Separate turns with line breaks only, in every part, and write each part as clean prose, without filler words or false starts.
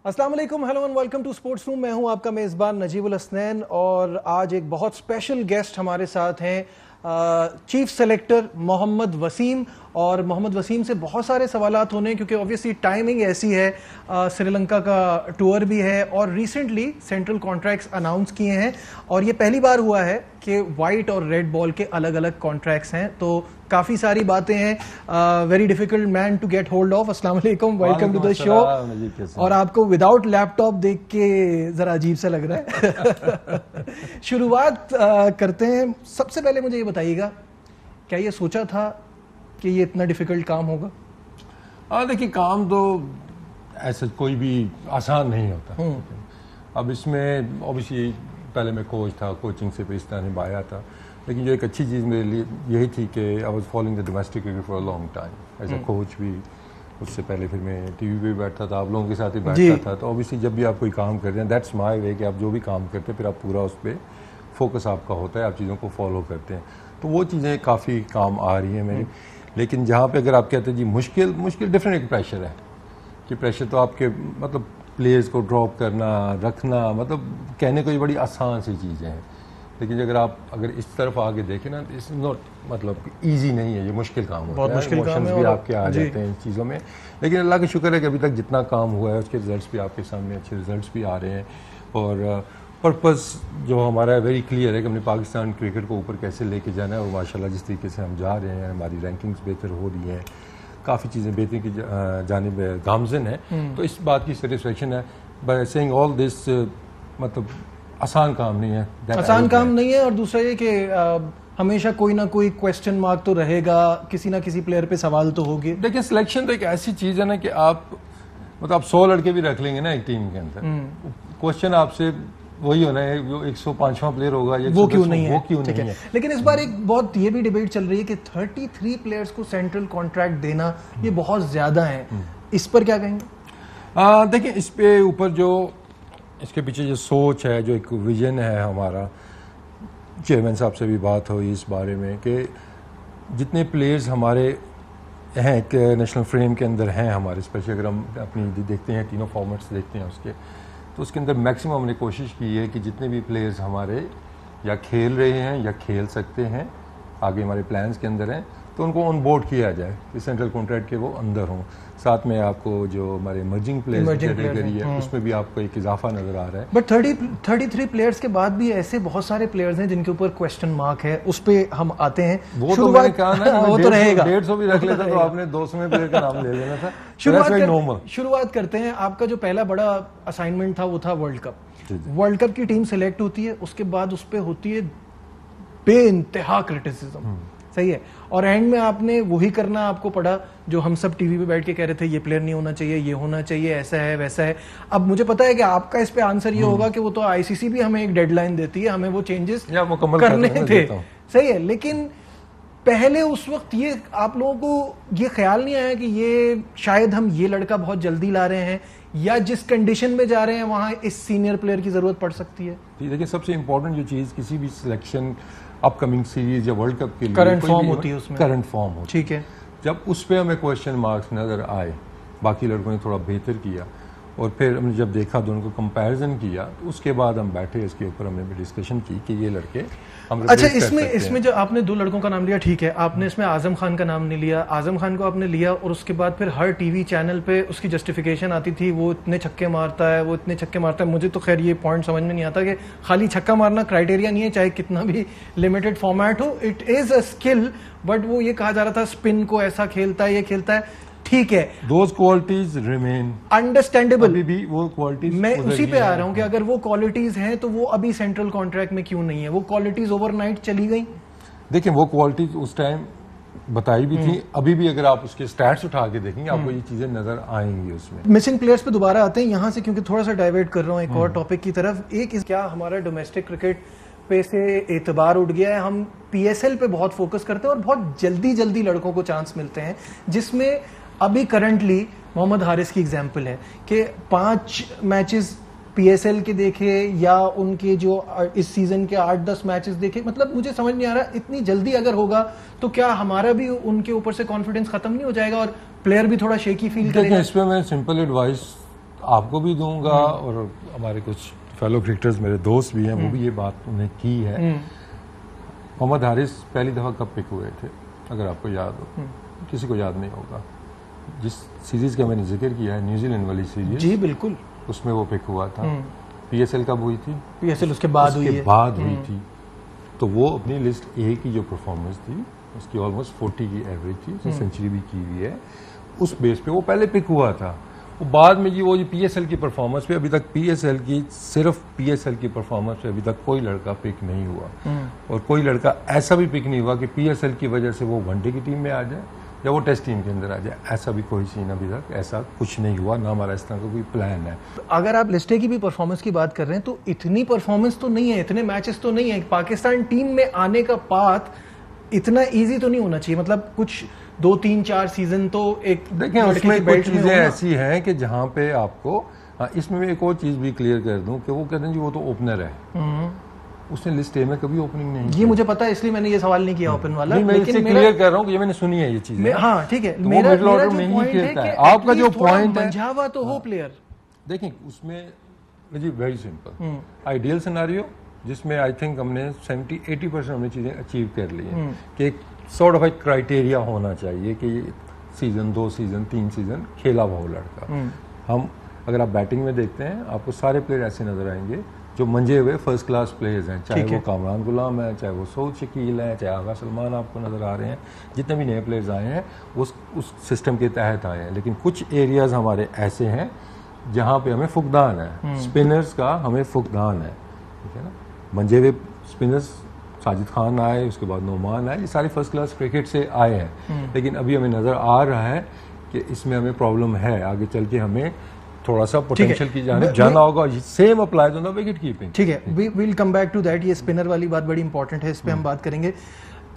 अस्सलाम वालेकुम, hello and welcome to sports room. मैं हूं आपका मेज़बान नजीबुल हसनैन और आज एक बहुत स्पेशल गेस्ट हमारे साथ हैं, चीफ सेलेक्टर मोहम्मद वसीम। और मोहम्मद वसीम से बहुत सारे सवालात होने हैं क्योंकि ऑब्वियसली टाइमिंग ऐसी है, श्रीलंका का टूर भी है और रिसेंटली सेंट्रल कॉन्ट्रैक्ट्स अनाउंस किए हैं और ये पहली बार हुआ है कि वाइट और रेड बॉल के अलग अलग कॉन्ट्रैक्ट्स हैं, तो काफ़ी सारी बातें हैं। Very difficult man to get hold of. अस्सलाम वालेकुम, वेलकम टू द शो। और आपको विदाउट लैपटॉप देख के ज़रा अजीब सा लग रहा है। शुरुआत करते हैं। सबसे पहले मुझे ये बताइएगा, क्या ये सोचा था कि ये इतना डिफिकल्ट काम होगा?
देखिए, काम तो ऐसा कोई भी आसान नहीं होता। अब इसमें ऑब्वियसली पहले मैं कोच था, कोचिंग से इस तरह निभाया था, लेकिन जो एक अच्छी चीज़ मेरे लिए यही थी कि I was following the domestic cricket for a long time as a coach भी। उससे पहले फिर मैं टीवी पे भी बैठता था, आप लोगों के साथ ही बैठता था। तो ऑब्वियसली जब भी आप कोई काम करते हैं, दैट्स माय वे कि आप जो भी काम करते हैं फिर आप पूरा उस पर फोकस आपका होता है, आप चीज़ों को फॉलो करते हैं। तो वो चीज़ें काफ़ी काम आ रही हैं मेरी। लेकिन जहाँ पे अगर आप कहते हैं जी मुश्किल डिफरेंट एक प्रेशर है कि प्रेशर तो आपके मतलब प्लेयर्स को ड्रॉप करना, रखना, मतलब कहने को ये बड़ी आसान सी चीज़ें हैं, लेकिन अगर इस तरफ आगे देखें ना, इट्स नॉट मतलब ईजी नहीं है, ये मुश्किल काम होता है। बहुत मुश्किल काम है, भी आपके आ जाते हैं इन चीज़ों में। लेकिन अल्लाह का शुक्र है कि अभी तक जितना काम हुआ है उसके रिजल्ट्स भी आपके सामने अच्छे रिजल्ट्स भी आ रहे हैं। और पर्पस जो हमारा है वेरी क्लियर है कि हमने पाकिस्तान क्रिकेट को ऊपर कैसे लेके जाना है। और माशाल्लाह जिस तरीके से हम जा रहे हैं, हमारी रैंकिंग्स बेहतर हो रही हैं, काफ़ी चीज़ें बेहतरी की जानिब गामज़न है। तो इस बात की सेटिस्फेक्शन है। बाय सेइंग ऑल दिस, मतलब आसान काम नहीं है,
आसान काम नहीं है। और दूसरा ये कि हमेशा कोई ना कोई क्वेश्चन मार्क तो रहेगा, किसी ना किसी प्लेयर पे सवाल तो होगी।
देखिए, सिलेक्शन तो एक ऐसी चीज़ है ना कि आप मतलब आप 100 लड़के भी रख लेंगे ना एक टीम के अंदर, क्वेश्चन आपसे वही होना है, जो 105वां प्लेयर होगा
वो क्यों नहीं है,
वो क्यों नहीं है।
लेकिन इस बार एक बहुत ये भी डिबेट चल रही है कि 33 प्लेयर्स को सेंट्रल कॉन्ट्रैक्ट देना ये बहुत ज्यादा है। इस पर क्या कहेंगे?
देखिए, इस पे ऊपर जो इसके पीछे जो सोच है, जो एक विजन है हमारा, चेयरमैन साहब से भी बात हुई इस बारे में कि जितने प्लेयर्स हमारे हैं एक नेशनल फ्रेम के अंदर हैं हमारे, स्पेशली अगर हम अपनी देखते हैं तीनों फॉर्मेट्स देखते हैं उसके, तो उसके अंदर मैक्सिमम हमने कोशिश की है कि जितने भी प्लेयर्स हमारे या खेल रहे हैं या खेल सकते हैं, आगे हमारे प्लान्स के अंदर हैं, तो उनको ऑन बोर्ड किया जाए कि सेंट्रल कॉन्ट्रैक्ट के वो अंदर हों। साथ में आपको जो हमारे इमर्जिंग प्लेयर्स कैटेगरी है उसमें भी आपको एक इजाफा नजर आ रहा है।
बट 33 प्लेयर्स के बाद भी ऐसे बहुत सारे प्लेयर्स हैं जिनके ऊपर क्वेश्चन मार्क है, उस पे हम आते हैं।
वो तो मैंने कहा ना,
वो तो रहेगा।
150 भी रख लेता तो आपने 200वें प्लेयर का नाम ले लेना था।
शुरुआत करते हैं। आपका जो पहला बड़ा असाइनमेंट था वो था वर्ल्ड कप। वर्ल्ड कप की टीम सिलेक्ट होती है, उसके बाद उस पर होती है बेइंतहा क्रिटिसिज्म, सही है, और एंड में आपने वही करना आपको पड़ा जो हम सब टीवी पे बैठ के कह रहे थे, ये प्लेयर नहीं होना चाहिए, ये होना चाहिए, ऐसा है वैसा है। अब मुझे पता है कि आपका इस पे आंसर ये होगा कि वो तो आईसीसी भी हमें एक डेडलाइन देती है, हमें वो चेंजेस करने थे, सही है। लेकिन पहले उस वक्त ये आप लोगों को ये ख्याल नहीं आया कि ये शायद हम ये लड़का बहुत जल्दी ला रहे हैं या जिस कंडीशन में जा रहे हैं वहां इस सीनियर प्लेयर की जरूरत पड़ सकती है?
देखिए, सबसे इंपॉर्टेंट जो चीज किसी भी सिलेक्शन अपकमिंग सीरीज या वर्ल्ड कप के लिए
करंट फॉर्म होती है, उसमें
करंट फॉर्म होती है,
ठीक है।
जब उस पर हमें क्वेश्चन मार्क्स नजर आए, बाकी लड़कों ने थोड़ा बेहतर किया और फिर हमने जब देखा दोनों को कंपैरिजन किया, तो उसके बाद हम बैठे, इसके ऊपर हमने भी डिस्कशन की कि ये लड़के हम
अच्छा, इसमें जो आपने 2 लड़कों का नाम लिया, ठीक है, आपने इसमें आजम खान का नाम नहीं लिया। आजम खान को आपने लिया और उसके बाद फिर हर टीवी चैनल पे उसकी जस्टिफिकेशन आती थी, वो इतने छक्के मारता है, वो इतने छक्के मारता है। मुझे तो खैर ये पॉइंट समझ में नहीं आता कि खाली छक्का मारना क्राइटेरिया नहीं है, चाहे कितना भी लिमिटेड फॉर्मेट हो, it is a skill. But वो ये कहा जा रहा था स्पिन को ऐसा खेलता है, ये खेलता है, ठीक है,
दोज क्वालिटीज रिमेन
अंडरस्टैंडेबल।
अभी भी वो क्वालिटीज,
मैं उसी पे आ रहा हूं कि अगर वो क्वालिटीज हैं तो वो अभी सेंट्रल कॉन्ट्रैक्ट में क्यों नहीं है? वो क्वालिटीज ओवरनाइट चली गई।
देखिए, वो क्वालिटीज उस टाइम बताई भी थी, अभी भी अगर आप उसके स्टैट्स उठा के देखेंगे आपको ये चीजें नजर आएंगी उसमें।
मिसिंग प्लेयर्स पे दोबारा आते हैं यहाँ से, क्योंकि थोड़ा सा डाइवर्ट कर रहा हूँ एक और टॉपिक की तरफ। एक क्या हमारा डोमेस्टिक क्रिकेट पे से एतबार उठ गया है? हम पीएसएल पे बहुत फोकस करते हैं और बहुत जल्दी जल्दी लड़कों को चांस मिलते हैं, जिसमें अभी करंटली मोहम्मद हारिस की एग्जांपल है कि 5 मैचेस पीएसएल के देखे या उनके जो इस सीजन के 8-10 मैचेस देखे, मतलब मुझे समझ नहीं आ रहा इतनी जल्दी अगर होगा तो क्या हमारा भी उनके ऊपर से कॉन्फिडेंस खत्म नहीं हो जाएगा और प्लेयर भी थोड़ा शेकी फील करेगा?
इस पे मैं सिंपल एडवाइस आपको भी दूंगा और हमारे कुछ फेलो क्रिकेटर्स मेरे दोस्त भी हैं वो भी ये बात उन्हें की है। मोहम्मद हारिस पहली दफ़ा कब पिक हुए थे अगर आपको याद हो, किसी को याद नहीं होगा। जिस सीरीज़ का मैंने जिक्र किया है न्यूजीलैंड वाली सीरीज, जी बिल्कुल, उसमें वो पिक हुआ था। PSL कब हुई थी? PSL उसके बाद हुई थी। तो वो अपनी लिस्ट ए की जो परफॉर्मेंस थी उसकी ऑलमोस्ट 40 की एवरेज थी, सेंचुरी भी की हुई है, उस बेस पे वो पहले पिक हुआ था। वो बाद में जी वो PSL की परफॉर्मेंस पे अभी तक सिर्फ PSL की परफॉर्मेंस पे अभी तक कोई लड़का पिक नहीं हुआ और कोई लड़का ऐसा भी पिक नहीं हुआ कि PSL की वजह से वो वनडे की टीम में आ जाए या वो टेस्ट टीम के अंदर आ जाए। ऐसा भी कोई सीन अभी तक ऐसा कुछ नहीं हुआ, ना हमारा इस तरह का कोई प्लान है।
अगर आप लिस्टे की भी परफॉर्मेंस की बात कर रहे हैं तो इतनी परफॉर्मेंस तो नहीं है, इतने मैचेस तो नहीं है। पाकिस्तान टीम में आने का पाथ इतना इजी तो नहीं होना चाहिए, मतलब कुछ 2, 3, 4 सीजन तो एक
देखिए उसमें कुछ चीजें ऐसी हैं कि जहां पे आपको इसमें मैं एक और चीज भी क्लियर कर दूं कि वो कहते हैं जी वो तो ओपनर है, उसने लिस्ट ए में कभी ओपनिंग नहीं, ये
मुझे पता है इसलिए मैंने ये सवाल नहीं किया ओपन वाला,
लेकिन क्लियर कर रहा हूँ कि ये मैंने सुनी है ये चीज।
हाँ ठीक है,
मेरा जो पॉइंट है आपका जो पॉइंट है
मंझावा तो हो प्लेयर।
देखिए उसमें जी वेरी सिंपल आइडियल सिनेरियो जिसमें आई थिंक हमने 70-80% हमने चीजें अचीव कर ली हैं कि एक सॉर्ट ऑफ एक क्राइटेरिया होना चाहिए कि सीजन 2 सीजन 3 सीजन खेला हुआ हो लड़का। हम अगर आप बैटिंग में देखते हैं आपको सारे प्लेयर ऐसे नजर आएंगे जो मंजे हुए फर्स्ट क्लास प्लेयर्स हैं, चाहे वो कामरान गुलाम है, चाहे वो सऊद शकील है, चाहे आगा सलमान आपको नजर आ रहे हैं, जितने भी नए प्लेयर्स आए हैं उस सिस्टम के तहत आए हैं। लेकिन कुछ एरियाज हमारे ऐसे हैं जहाँ पे हमें फुकदान है, स्पिनर्स का हमें फुकदान है, ठीक है ना। मंजे हुए स्पिनर्स साजिद खान आए, उसके बाद नोमान आए, ये सारे फर्स्ट क्लास क्रिकेट से आए हैं, लेकिन अभी हमें नज़र आ रहा है कि इसमें हमें प्रॉब्लम है, आगे चल के हमें थोड़ा सा पोटेंशियल की जानिब जाना होगा। Same applies on the wicket keeping.
ठीक है, we will come back to that. ये स्पिनर वाली बात बड़ी इंपॉर्टेंट है, इस पे हम बात करेंगे।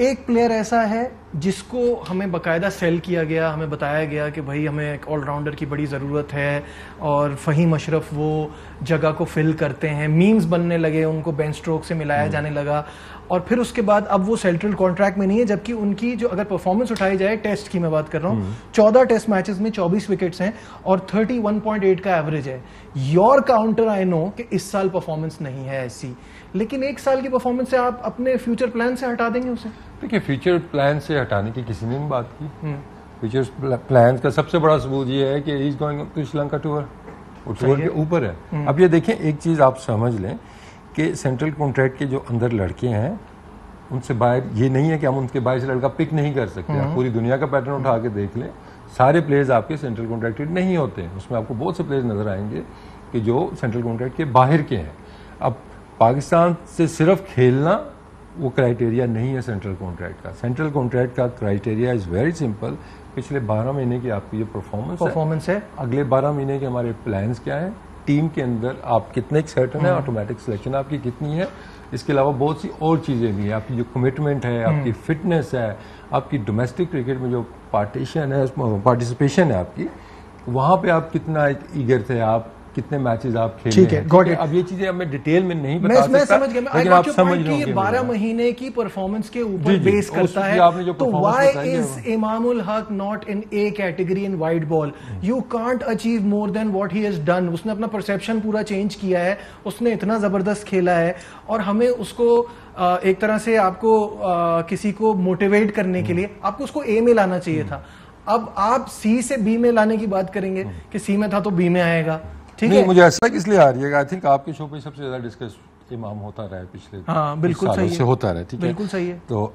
एक प्लेयर ऐसा है जिसको हमें बकायदा सेल किया गया, हमें बताया गया कि भाई हमें एक ऑलराउंडर की बड़ी ज़रूरत है और फ़हीम अशरफ वो जगह को फिल करते हैं, मीम्स बनने लगे, उनको बेन स्ट्रोक से मिलाया जाने लगा और फिर उसके बाद अब वो सेंट्रल कॉन्ट्रैक्ट में नहीं है, जबकि उनकी जो अगर परफॉर्मेंस उठाई जाए टेस्ट की मैं बात कर रहा हूँ, 14 टेस्ट मैचेस में 24 विकेट्स हैं और 31.8 का एवरेज है। योर काउंटर आई नो कि इस साल परफॉर्मेंस नहीं है ऐसी, लेकिन एक साल की परफॉर्मेंस से आप अपने फ्यूचर प्लान से हटा देंगे उसे?
देखिए फ्यूचर प्लान से हटाने की किसी ने नहीं बात की। फ्यूचर प्लान का सबसे बड़ा सबूत ये है कि he is going to Sri Lanka tour, tour के ऊपर है। अब ये देखें एक चीज आप समझ लें कि सेंट्रल कॉन्ट्रैक्ट के जो अंदर लड़के हैं उनसे बाहर ये नहीं है कि हम उनके बाहर से लड़का पिक नहीं कर सकते। आप पूरी दुनिया का पैटर्न उठा के देख लें, सारे प्लेयर्स आपके सेंट्रल कॉन्ट्रैक्टेड नहीं होते, उसमें आपको बहुत से प्लेयर्स नजर आएंगे कि जो सेंट्रल कॉन्ट्रैक्ट के बाहर के हैं। अब पाकिस्तान से सिर्फ खेलना वो क्राइटेरिया नहीं है सेंट्रल कॉन्ट्रैक्ट का। सेंट्रल कॉन्ट्रैक्ट का क्राइटेरिया इज वेरी सिंपल, पिछले 12 महीने की आपकी जो परफॉर्मेंस है, अगले 12 महीने के हमारे प्लान्स क्या है, टीम के अंदर आप कितने सर्टन है, ऑटोमेटिक सिलेक्शन आपकी कितनी है, इसके अलावा बहुत सी और चीज़ें भी हैं, आपकी जो कमिटमेंट है, आपकी फिटनेस है, आपकी डोमेस्टिक क्रिकेट में जो पार्टिसिपेशन है आपकी, वहाँ पे आप कितना ईगर थे, आप कितने मैचेस आप खेले।
ठीक है, गॉट इट।
अब ये चीजें हमें डिटेल में नहीं बता सकता,
मैं समझ गया,
लेकिन आप समझ रहे
होंगे 12 महीने की परफॉर्मेंस के ऊपर बेस करता है। तो why is Imamul Haq not in A category in wide ball? You can't achieve more than what he has done. उसने अपना परसेप्शन पूरा चेंज किया है, उसने इतना जबरदस्त खेला है और हमें उसको एक तरह से आपको किसी को मोटिवेट करने के लिए आपको उसको ए में लाना चाहिए था। अब आप सी से बी में लाने की बात करेंगे कि सी में था तो बी में आएगा। ठीक है,
मुझे ऐसा इसलिए आ रही है, आई थिंक आपके शो पे सबसे ज्यादा डिस्कस इमाम होता रहा है पिछले
बिल्कुल
सालों से होता रहा है। ठीक है,
बिल्कुल सही है।
तो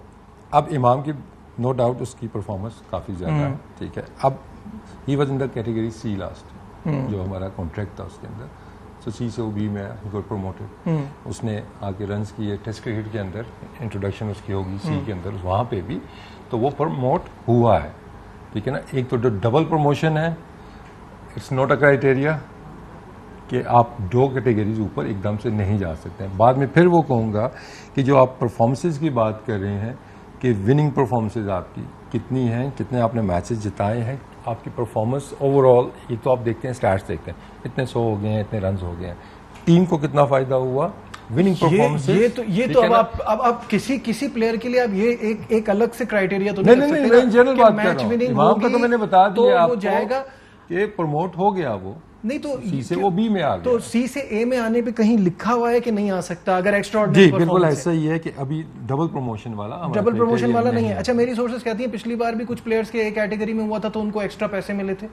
अब इमाम की नो डाउट उसकी परफॉर्मेंस काफी ज्यादा है। ठीक है, अब he was in the category C last, जो हमारा कॉन्ट्रैक्ट था उसके अंदर, तो सी से वो बी में गॉट प्रमोटेड। उसने आके रन्स किए, टेस्ट क्रिकेट के अंदर इंट्रोडक्शन उसकी होगी सी के अंदर, वहाँ पे भी तो वो प्रमोट हुआ है। ठीक है ना, एक तो डबल प्रमोशन है, इट्स नॉट अ क्राइटेरिया कि आप 2 कैटेगरीज ऊपर एकदम से नहीं जा सकते हैं। बाद में फिर वो कहूँगा कि जो आप परफॉर्मेंसेज की बात कर रहे हैं कि विनिंग परफॉर्मेंसेज आपकी कितनी हैं, कितने आपने मैचेस जिताए हैं, आपकी परफॉर्मेंस ओवरऑल, एक तो आप देखते हैं स्टैट्स देखते हैं, इतने 100 हो गए हैं, इतने रन हो गए हैं, टीम को कितना फायदा हुआ विनिंग परफॉर्मेंस।
ये तो अब किसी प्लेयर के लिए अब ये एक अलग से क्राइटेरिया तो
नहीं जनरल बात कर रहा हूं। इमाम का तो मैंने बता दिया
आपको जाएगा
कि प्रमोट हो गया वो,
नहीं तो
सी से वो बी में आ गया।
तो सी से ए में आने पे कहीं लिखा हुआ है कि नहीं आ सकता अगर एक्स्ट्रा
जी बिल्कुल ऐसा ही है कि अभी डबल प्रमोशन वाला
नहीं है। अच्छा, मेरी सोर्सेस कहती हैं पिछली बार भी कुछ प्लेयर्स के ए कैटेगरी में हुआ था तो उनको एक्स्ट्रा पैसे मिले थे,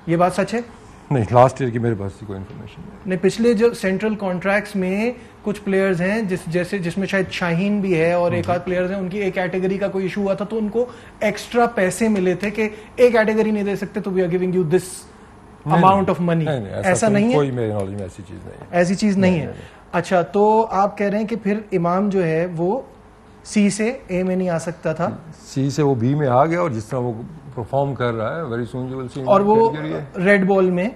ये बात सच है?
नहीं, लास्ट ईयर की मेरे पास कोई इन्फॉर्मेशन
नहीं। पिछले जो सेंट्रल कॉन्ट्रैक्ट्स में कुछ प्लेयर्स हैं जिसमें शायद शाहीन भी है और एक आध प्लेयर्स हैं, उनकी ए कैटेगरी का कोई इशू हुआ था तो उनको एक्स्ट्रा पैसे मिले थे कि ए कैटेगरी नहीं दे सकते तो we are giving you this amount of money. ऐसा नहीं है,
कोई मेरे नॉलेज में ऐसी चीज नहीं है।
ऐसी चीज नहीं है। अच्छा, तो आप कह रहे हैं कि फिर इमाम जो है वो सी से ए में नहीं आ सकता था,
सी से वो बी में आ गया और जिस तरह वो परफॉर्म कर रहा है very soon you will see.
और वो रेड बॉल में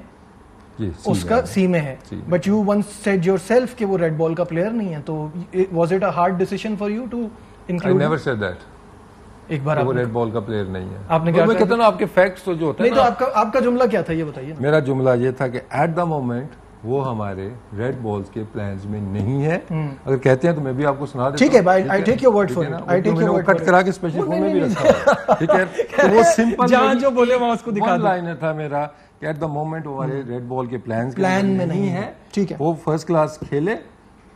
जी
उसका सी में है। But you once said yourself कि वो रेड बॉल का प्लेयर नहीं है, तो was it a hard decision for you to include?
I never said that.
एक बार
वो रेड बॉल का प्लेयर नहीं है।
आपने क्या
कहता ना, आपके फैक्ट्स तो जो होते हैं।
नहीं तो आपका जुमला क्या था ये बताइए।
मेरा जुमला ये था कि एट द मोमेंट वो हमारे रेड बॉल्स के प्लान्स में नहीं है। अगर कहते हैं तो मैं भी आपको सुना देता हूं।
ठीक है भाई, I take your word for it. I take your word
cut करा के स्पेशल फॉर्म में भी रखा। ठीक है, तो वो सिंपल
जहां जो बोले वहां उसको दिखा दो।
लाइन था मेरा कि एट द मोमेंट हमारे रेड बॉल के प्लान
में नहीं है। ठीक है,
वो फर्स्ट क्लास खेले,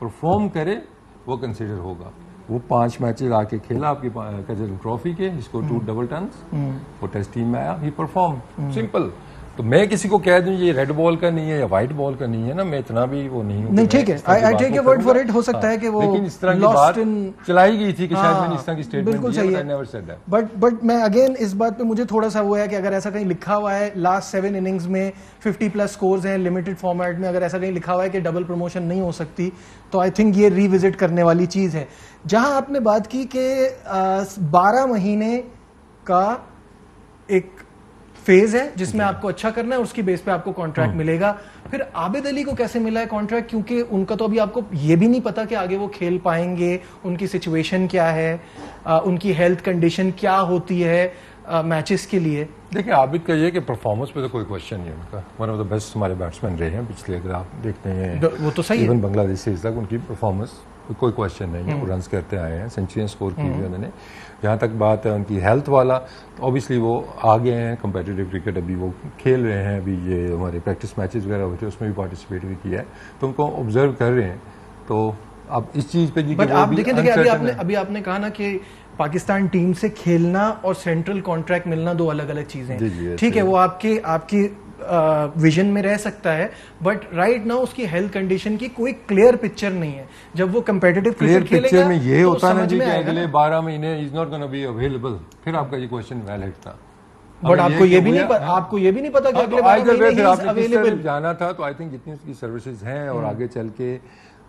परफॉर्म करे, वो कंसीडर होगा। वो 5 मैचेस आके खेला आपकी कजन ट्रॉफी के, जिसको 2 डबल टन्स, वो टेस्ट टीम में आया, ही परफॉर्म। सिंपल। तो मैं किसी को कह दूं ये रेड बॉल का नहीं है या व्हाइट बॉल का नहीं है ना, मैं इतना भी वो नहीं हूं।
नहीं, ठीक है, I take your word for it. हो सकता है कि वो
लेकिन इस तरह की बात चलाई गई थी कि शायद मैंने इस तरह की स्टेटमेंट
बिल्कुल सही है। बट मैं अगेन इस बात पे मुझे थोड़ा सा वो है कि अगर ऐसा कहीं लिखा हुआ है लास्ट 7 इनिंग्स में 50+ स्कोर्स हैं लिमिटेड फॉर्मेट में, अगर ऐसा कहीं लिखा हुआ है कि डबल प्रमोशन नहीं हो सकती, तो आई थिंक ये रिविजिट करने वाली चीज है। जहां आपने बात की कि 12 महीने का एक फेज है जिसमें आपको अच्छा करना है, उसकी बेस पे आपको कॉन्ट्रैक्ट मिलेगा। फिर आबिद अली को कैसे मिला है कॉन्ट्रैक्ट? क्योंकि उनका तो अभी आपको ये भी नहीं पता कि आगे वो खेल पाएंगे, उनकी सिचुएशन क्या है, उनकी हेल्थ कंडीशन क्या होती है मैचेस के लिए।
देखिए, आबिद का ये कि परफॉर्मेंस पे तो कोई क्वेश्चन नहीं है उनका। वन ऑफ द बेस्ट हमारे बैट्समैन रहे हैं पिछले, अगर आप देखते हैं
वो तो सही
है। बांग्लादेश सीरीज तक उनकी परफॉर्मेंस कोई क्वेश्चन नहीं है, वो रन्स करते आए हैं, सेंचुरियां स्कोर की हुई उन्होंने। जहाँ तक बात है उनकी हेल्थ वाला, तो ऑब्वियसली वो आगे हैं कंपेटिटिव क्रिकेट, अभी वो खेल रहे हैं, अभी ये हमारे प्रैक्टिस मैचेस वगैरह होते हैं उसमें भी पार्टिसिपेट भी किया है, तो उनको ऑब्जर्व कर रहे हैं। तो अब इस चीज़ पे जी,
बट आप देखें अभी आपने कहा ना कि पाकिस्तान टीम से खेलना और सेंट्रल कॉन्ट्रैक्ट मिलना 2 अलग-अलग चीजें हैं। ठीक है, वो आपकी विजन में रह सकता है, बट राइट नाउ उसकी हेल्थ कंडीशन की कोई क्लियर पिक्चर नहीं है। जब वो कंपेटिटिव क्रिकेट खेलेगा
पिक्चर में ये होता है कि अगले 12 महीने is not gonna be available, फिर आपका ये क्वेश्चन वैलिड था।
बट आपको ये भी नहीं पता कि अगले 12 महीने अवेलेबल
जाना था। तो आई थिंक जितनी उसकी सर्विसेज हैं और आगे चल के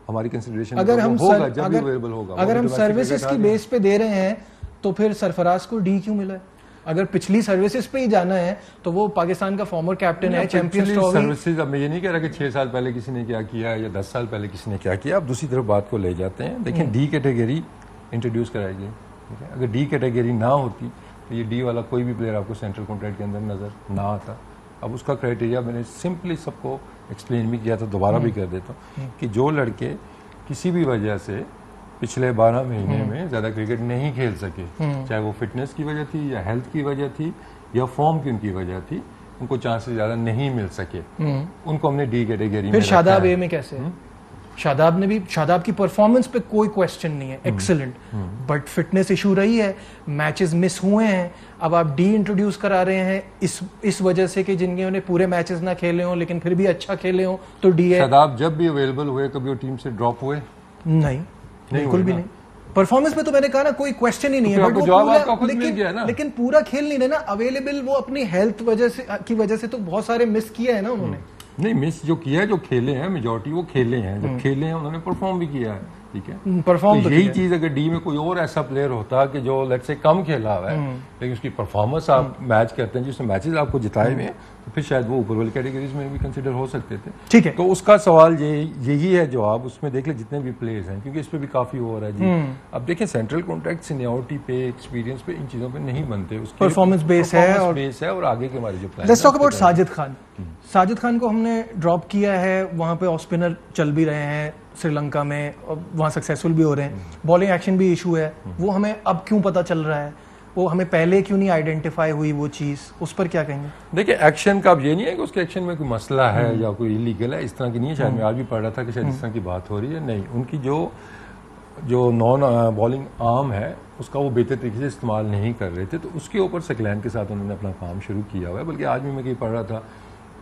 हमारी कंसिडरेशन
अगर हम
होगा जब भी अवेलेबल होगा।
अगर हम सर्विसेज की बेस पे दे रहे हैं तो फिर सरफराज को डी क्यों मिला है? अगर पिछली सर्विसेज पे ही जाना है तो वो पाकिस्तान का फॉर्मर कैप्टन है, चैंपियंस ट्रॉफी
सर्विसेज। अब मैं ये नहीं कह रहा कि 6 साल पहले किसी ने क्या किया या 10 साल पहले किसी ने क्या किया। अब दूसरी तरफ बात को ले जाते हैं। देखिए, डी कैटेगरी इंट्रोड्यूस कराई गई, ठीक है। अगर डी कैटेगरी ना होती तो ये डी वाला कोई भी प्लेयर आपको सेंट्रल कॉन्ट्रैक्ट के अंदर नजर ना आता। अब उसका क्राइटेरिया मैंने सिंपली सबको एक्सप्लेन भी किया था, दोबारा भी कर देता हूँ कि जो लड़के किसी भी वजह से पिछले 12 महीने में ज्यादा क्रिकेट नहीं खेल सके, चाहे वो फिटनेस की वजह थी या हेल्थ की वजह थी या फॉर्म की उनकी वजह थी, उनको चांसेस ज्यादा नहीं मिल सके, उनको हमने डी कैटेगरी में।
फिर शादाब ए में कैसे? शादाब की परफॉर्मेंस पे कोई क्वेश्चन नहीं है, एक्सीलेंट, बट फिटनेस इशू रही है, मैचेस मिस हुए हैं। अब आप डी इंट्रोड्यूस करा रहे हैं इस वजह से कि जिनके पूरे मैचेस ना खेले हों लेकिन फिर भी अच्छा खेले हों, तो डी है।
शादाब जब भी अवेलेबल हुए कभी वो टीम से ड्रॉप हुए?
नहीं, बिल्कुल भी नहीं। परफॉर्मेंस में तो मैंने कहा ना कोई क्वेश्चन ही नहीं है, बट वो लेकिन पूरा खेल नहीं रहे ना अवेलेबल। वो अपनी हेल्थ की वजह से तो बहुत सारे मिस किए हैं ना उन्होंने।
नहीं, मिस जो किया है, जो खेले हैं मेजॉरिटी वो खेले हैं, जब खेले हैं उन्होंने परफॉर्म भी किया है, ठीक है।
परफॉर्म
तो यही चीज अगर डी में कोई और ऐसा प्लेयर होता कि जो लेट्स से कम खेला हुआ है लेकिन उसकी परफॉर्मेंस आप मैच करते हैं, जिसमें मैचेस आपको जिताए हुए हैं, तो फिर शायद वो ऊपर वाली कैटेगरीज में भी कंसीडर हो सकते थे,
ठीक है।
तो उसका सवाल यही है जवाब। उसमें देख ले जितने भी प्लेयर्स हैं, क्योंकि इस पर भी काफी हो रहा है जी। अब देखिए, सेंट्रल कॉन्ट्रैक्ट सीनियरिटी पे, एक्सपीरियंस पे, इन चीजों पे नहीं बनते, उसके
परफॉर्मेंस बेस है
और आगे के हमारे जो plan.
Let's talk about Sajid Khan को हमने ड्रॉप किया है, वहां पे ऑफ स्पिनर चल भी रहे हैं श्रीलंका में, वहां सक्सेसफुल भी हो रहे हैं, बॉलिंग एक्शन भी इशू है, वो हमें अब क्यों पता चल रहा है? वो हमें पहले क्यों नहीं आइडेंटिफाई हुई वो चीज़, उस पर क्या कहेंगे?
देखिए एक्शन का अब ये नहीं है कि उसके एक्शन में कोई मसला है या कोई इलीगल है, इस तरह की नहीं है। शायद मैं आज भी पढ़ रहा था कि शायद इस तरह की बात हो रही है, नहीं। उनकी जो नॉन बॉलिंग आर्म है उसका वो बेहतर तरीके से इस्तेमाल नहीं कर रहे थे, तो उसके ऊपर सकलैन के साथ उन्होंने अपना काम शुरू किया हुआ है। बल्कि आज भी मैं कहीं पढ़ रहा था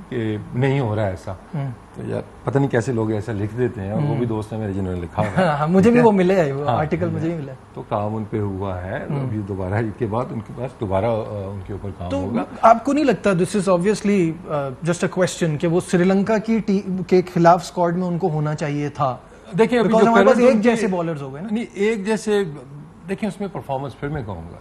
कि नहीं हो रहा है ऐसा, तो यार पता नहीं कैसे लोग ऐसा लिख देते हैं, और वो भी दोस्त है मेरे जिन्होंने लिखा हुआ है।
मुझे भी वो मिले है, वो आर्टिकल मुझे भी मिला।
तो काम उन पे हुआ है, अभी दोबारा इसके बाद उनके पास दोबारा उनके ऊपर काम होगा।
आपको नहीं लगता, this is obviously just a question, कि वो श्रीलंका की टीम के खिलाफ स्क्वाड में उनको होना चाहिए था?
देखिए अभी
हमारे पास एक जैसे बॉलर्स हो गए ना,
नहीं एक जैसे, देखिए उसमें परफॉर्मेंस फिर मैं कहूँगा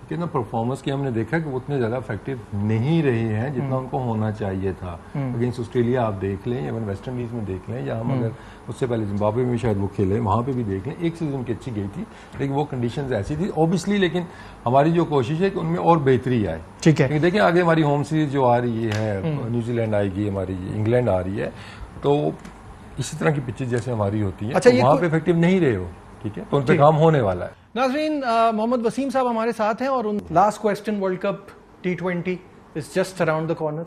कि ना परफॉर्मेंस की हमने देखा कि वो उतने ज़्यादा इफेक्टिव नहीं रहे हैं जितना उनको होना चाहिए था। अगेंस्ट ऑस्ट्रेलिया आप देख लें, इवन वेस्ट इंडीज़ में देख लें, या हम अगर उससे पहले जिम्बाब्वे में शायद वो खेले, वहाँ पे भी देख लें, एक सीज़न की अच्छी गई थी लेकिन वो कंडीशंस ऐसी थी ऑब्वियसली। लेकिन हमारी जो कोशिश है कि उनमें और बेहतरी आए।
ठीक है,
देखिए आगे हमारी होम सीरीज जो आ रही है, न्यूजीलैंड आएगी, हमारी इंग्लैंड आ रही है, तो इसी तरह की पिचेज जैसे हमारी होती है,
अच्छा,
तो वहाँ पे इफेक्टिव नहीं रहे हो, ठीक है, तो उन पे काम होने वाला है।
नाज़रीन, मोहम्मद वसीम साहब हमारे साथ हैं, और last question, world cup T20 is just around the corner,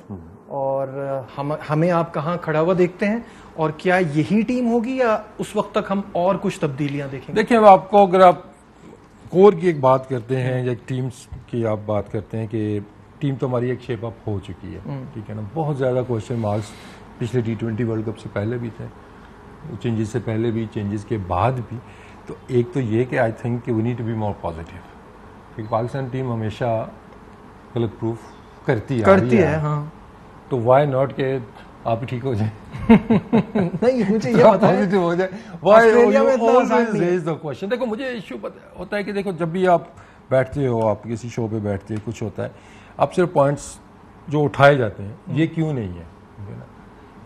और हमें आप कहाँ खड़ा हुआ देखते हैं, और क्या यही टीम होगी या उस वक्त तक हम और कुछ तब्दीलियां देखेंगे?
देखिए अब आपको, अगर आप कोर की एक बात करते हैं या एक टीम्स की आप बात करते हैं कि टीम तो हमारी एक शेप अप हो चुकी है, ठीक है ना, बहुत ज़्यादा क्वेश्चन मार्क्स पिछले T20 वर्ल्ड कप से पहले भी थे, चेंजेस से पहले भी, चेंजेस के बाद भी। तो एक तो ये कि आई थिंक कि we need to be more positive, क्योंकि पाकिस्तान टीम हमेशा गलत प्रूफ करती है। हाँ, तो वाई नॉट के आप ही ठीक हो जाए।
नहीं, मुझे ये पता है
पॉजिटिव हो जाए। Why always raise the question. देखो मुझे इशू होता है कि देखो जब भी आप बैठते हो, आप किसी शो पे बैठते हो, कुछ होता है, आप सिर्फ पॉइंट्स जो उठाए जाते हैं ये क्यों नहीं है,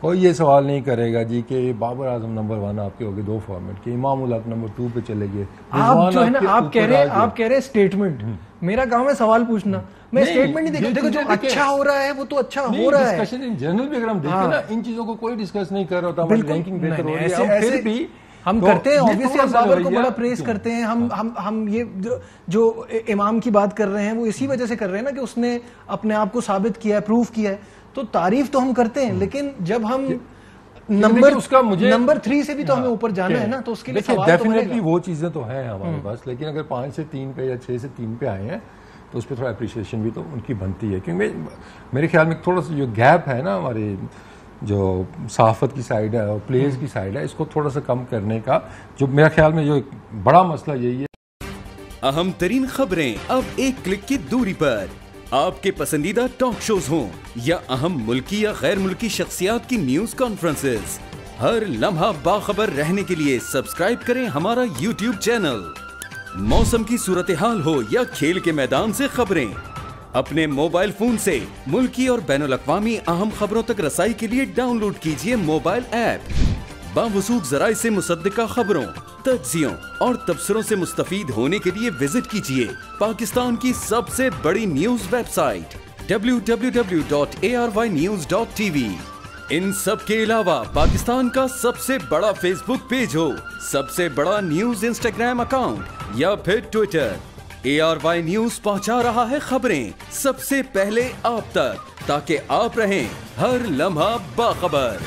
कोई ये सवाल नहीं करेगा जी कि बाबर आजम नंबर 1 आपके हो गए 2 फॉर्मेट के, इमाम उल हक नंबर 2 पे चले गए।
आप जो है ना, आप कह रहे हैं स्टेटमेंट, मेरा काम है सवाल पूछना, मैं स्टेटमेंट नहीं देखा। देखो जो अच्छा हो रहा है वो तो अच्छा हो रहा है।
डिस्कशन इन जनरल भी अगर हम देखें ना, इन चीजों को कोई डिस्कस नहीं कर रहा होता, हमारी रैंकिंग बेहतर हो रही है, फिर भी
हम करते हैं। ऑब्वियसली हम बाबर को बड़ा प्रेस करते हैं, हम ये जो इमाम की बात कर रहे हैं वो इसी वजह से कर रहे हैं ना कि उसने अपने आप को साबित किया है, प्रूफ किया है, तो तारीफ तो हम करते हैं। लेकिन जब हम नंबर 3 से भी तो हमें ऊपर जाना है ना, तो उसके लिए सवाल
डेफिनेटली वो चीजें तो हैं हमारे पास, लेकिन अगर 5 से 3 पे या 6 से 3 पे आए हैं तो उस पर थोड़ा अप्रिशिएशन भी तो उनकी बनती है। क्योंकि मेरे ख्याल में थोड़ा सा जो गैप है ना हमारे जो सहाफत की साइड है और प्लेयर्स की साइड है, इसको थोड़ा सा कम करने का जो मेरा ख्याल में जो बड़ा मसला यही है।
अहम तरीन खबरें अब एक क्लिक की दूरी पर, आपके पसंदीदा टॉक शोज हों या अहम मुल्की या गैर मुल्की शख्सियात की न्यूज कॉन्फ्रेंसेस, हर लम्हा बाखबर रहने के लिए सब्सक्राइब करें हमारा YouTube चैनल। मौसम की सूरत हाल हो या खेल के मैदान से खबरें, अपने मोबाइल फोन से मुल्की और बैनुल-अक़वामी अहम खबरों तक रसाई के लिए डाउनलोड कीजिए मोबाइल ऐप। बावसूख ज़राए से मुसद्दिका खबरों, तज्ज़ियों और तबसरों से मुस्तफ़ीद होने के लिए विजिट कीजिए पाकिस्तान की सबसे बड़ी न्यूज वेबसाइट www.arvynews.tv। इन सब के अलावा पाकिस्तान का सबसे बड़ा फेसबुक पेज हो, सबसे बड़ा न्यूज इंस्टाग्राम अकाउंट या फिर ट्विटर, ARY न्यूज पहुंचा रहा है खबरें सबसे पहले आप तक, ताकि आप रहें हर लम्हा बाखबर।